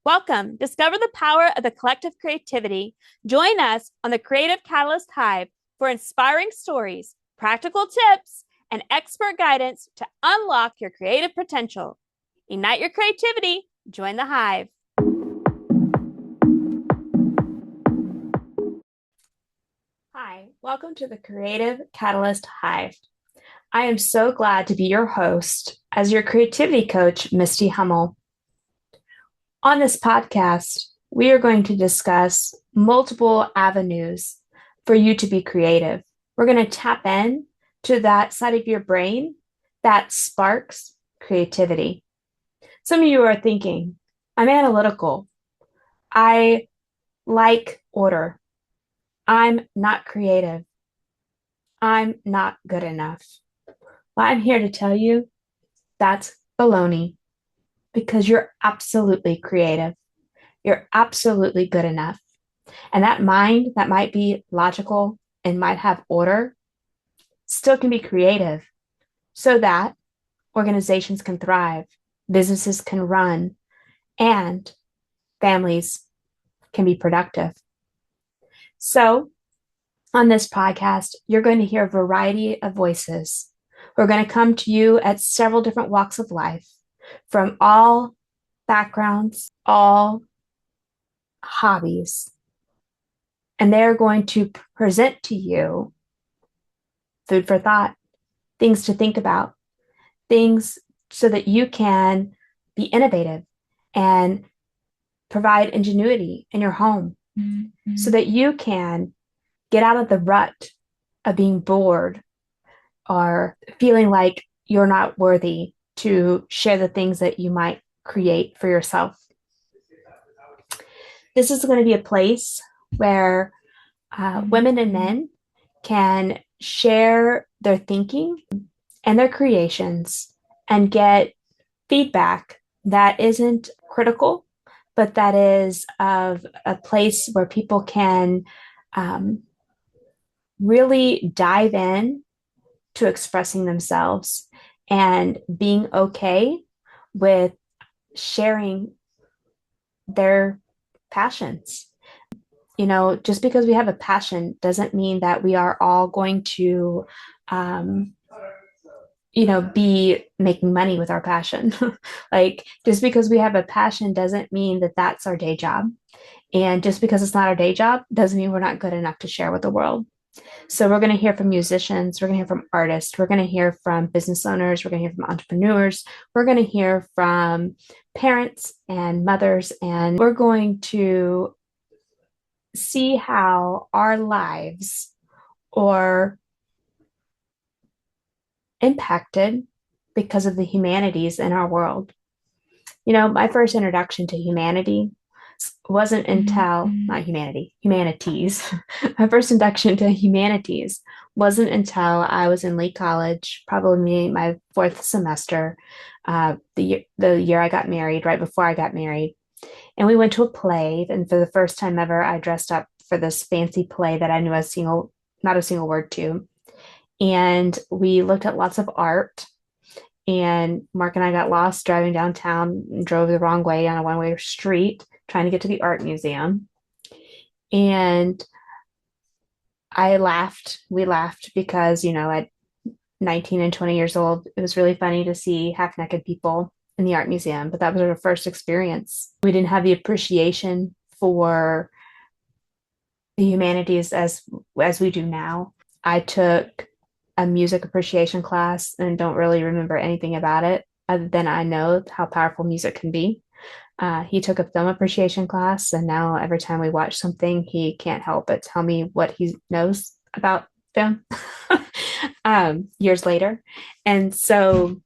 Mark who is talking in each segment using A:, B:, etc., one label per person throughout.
A: Welcome. Discover the power of the collective creativity. Join us on the Creative Catalyst Hive for inspiring stories, practical tips, and expert guidance to unlock your creative potential. Ignite your creativity. Join the Hive. Hi, welcome to the Creative Catalyst Hive. I am so glad to be your host as your creativity coach, Misty Hummel. On this podcast, we are going to discuss multiple avenues for you to be creative. We're going to tap in to that side of your brain that sparks creativity. Some of you are thinking, I'm analytical. I like order. I'm not creative. I'm not good enough. Well, I'm here to tell you that's baloney. Because you're absolutely creative. You're absolutely good enough. And that mind that might be logical and might have order still can be creative so that organizations can thrive, businesses can run, and families can be productive. So on this podcast, you're going to hear a variety of voices. We're going to come to you at several different walks of life, from all backgrounds, all hobbies. And they're going to present to you food for thought, things to think about, things so that you can be innovative and provide ingenuity in your home, so that you can get out of the rut of being bored or feeling like you're not worthy to share the things that you might create for yourself. This is going to be a place where women and men can share their thinking and their creations and get feedback that isn't critical, but that is of a place where people can really dive in to expressing themselves and being okay with sharing their passions. You know, just because we have a passion doesn't mean that we are all going to, be making money with our passion. Like, just because we have a passion doesn't mean that that's our day job. And just because it's not our day job doesn't mean we're not good enough to share with the world. So we're going to hear from musicians, we're going to hear from artists, we're going to hear from business owners, we're going to hear from entrepreneurs, we're going to hear from parents and mothers, and we're going to see how our lives are impacted because of the humanities in our world. You know, my first introduction to humanity wasn't until, not humanity, humanities. My first introduction to humanities wasn't until I was in late college, probably my fourth semester, the year I got married, right before I got married. And we went to a play, and for the first time ever, I dressed up for this fancy play that I knew not a single word to. And we looked at lots of art. And Mark and I got lost driving downtown and drove the wrong way on a one-way street trying to get to the art museum. And we laughed because, you know, at 19 and 20 years old, it was really funny to see half-naked people in the art museum, but that was our first experience. We didn't have the appreciation for the humanities as we do now. I took a music appreciation class and don't really remember anything about it other than I know how powerful music can be. He took a film appreciation class, and now every time we watch something, he can't help but tell me what he knows about film years later. And so,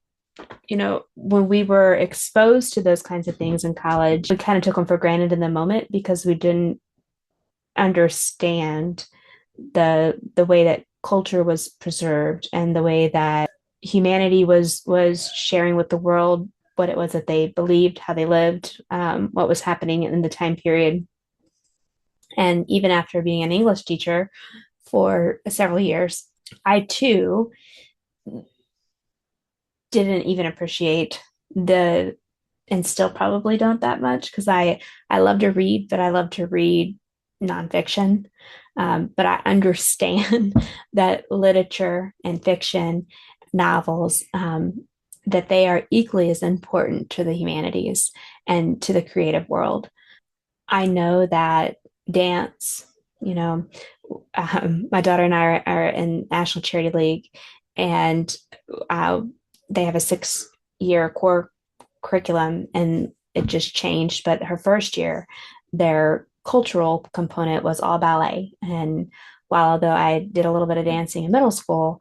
A: you know, when we were exposed to those kinds of things in college, we kind of took them for granted in the moment because we didn't understand the way that culture was preserved and the way that humanity was sharing with the world what it was that they believed, how they lived, what was happening in the time period. And even after being an English teacher for several years, I too didn't even appreciate the and still probably don't that much because I love to read, but I love to read nonfiction. But I understand that literature and fiction, novels, that they are equally as important to the humanities and to the creative world. I know that dance, you know, my daughter and I are in National Charity League, and uh, they have a 6-year core curriculum, and it just changed. But her first year, their cultural component was all ballet. And while although I did a little bit of dancing in middle school,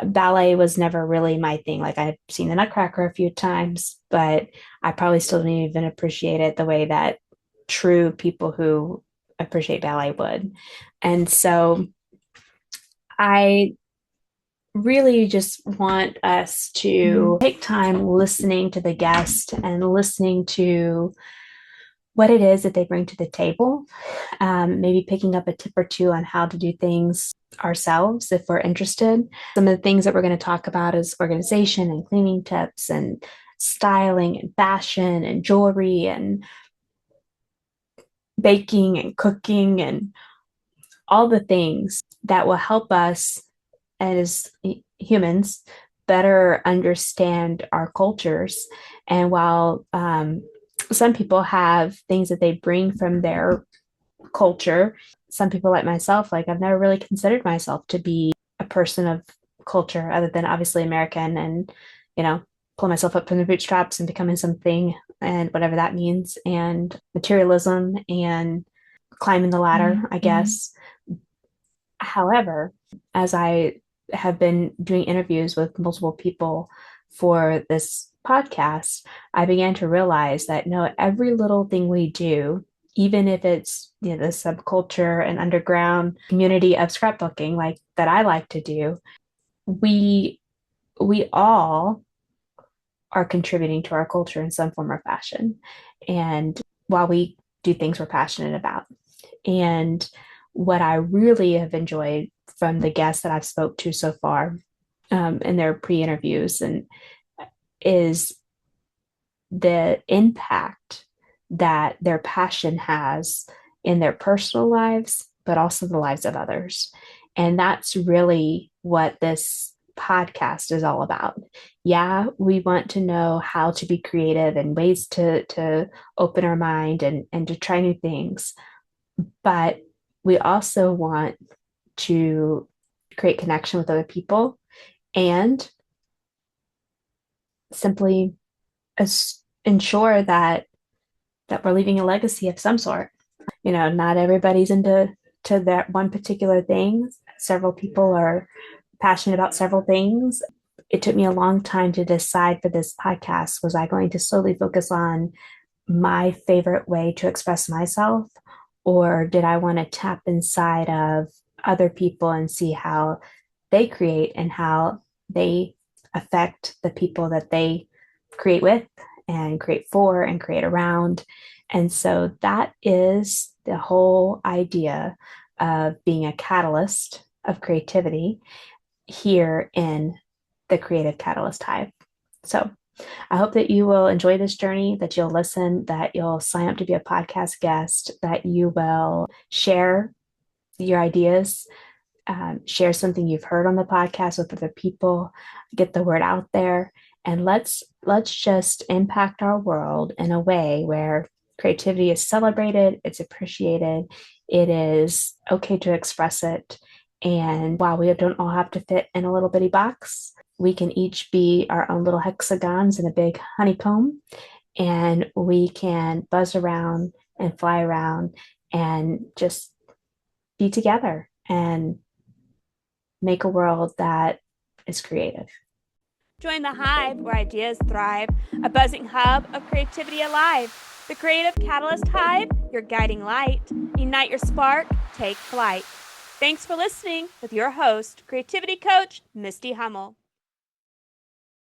A: ballet was never really my thing. Like I've seen the Nutcracker a few times, but I probably still didn't even appreciate it the way that true people who appreciate ballet would. And so I really just want us to take time listening to the guest and listening to what it is that they bring to the table, maybe picking up a tip or two on how to do things ourselves if we're interested. Some of the things that we're going to talk about is organization and cleaning tips and styling and fashion and jewelry and baking and cooking and all the things that will help us as humans better understand our cultures. And while some people have things that they bring from their culture, some people like myself, like I've never really considered myself to be a person of culture other than obviously American, and pull myself up from the bootstraps and becoming something, and whatever that means, and materialism and climbing the ladder, I guess. However, as I have been doing interviews with multiple people for this podcast, I began to realize that no, every little thing we do, even if it's the subculture and underground community of scrapbooking like that I like to do, we all are contributing to our culture in some form or fashion. And while we do things we're passionate about. And what I really have enjoyed from the guests that I've spoke to so far, in their pre-interviews, and is the impact that their passion has in their personal lives, but also the lives of others. And that's really what this podcast is all about. Yeah, we want to know how to be creative and ways to open our mind and to try new things. But we also want to create connection with other people and simply ensure that we're leaving a legacy of some sort. Not everybody's into that one particular thing. Several people are passionate about several things. It took me a long time to decide for this podcast. Was I going to solely focus on my favorite way to express myself, or did I want to tap inside of other people and see how they create and how they affect the people that they create with and create for and create around? And so that is the whole idea of being a catalyst of creativity here in the Creative Catalyst Hive. So I hope that you will enjoy this journey, that you'll listen, that you'll sign up to be a podcast guest, that you will share your ideas, share something you've heard on the podcast with other people, get the word out there, and let's just impact our world in a way where creativity is celebrated, it's appreciated, it is okay to express it. And while we don't all have to fit in a little bitty box, we can each be our own little hexagons in a big honeycomb, and we can buzz around and fly around and just be together and make a world that is creative.
B: Join the hive where ideas thrive, a buzzing hub of creativity alive. The Creative Catalyst Hive, your guiding light. Ignite your spark, take flight. Thanks for listening with your host, creativity coach, Misty Hummel.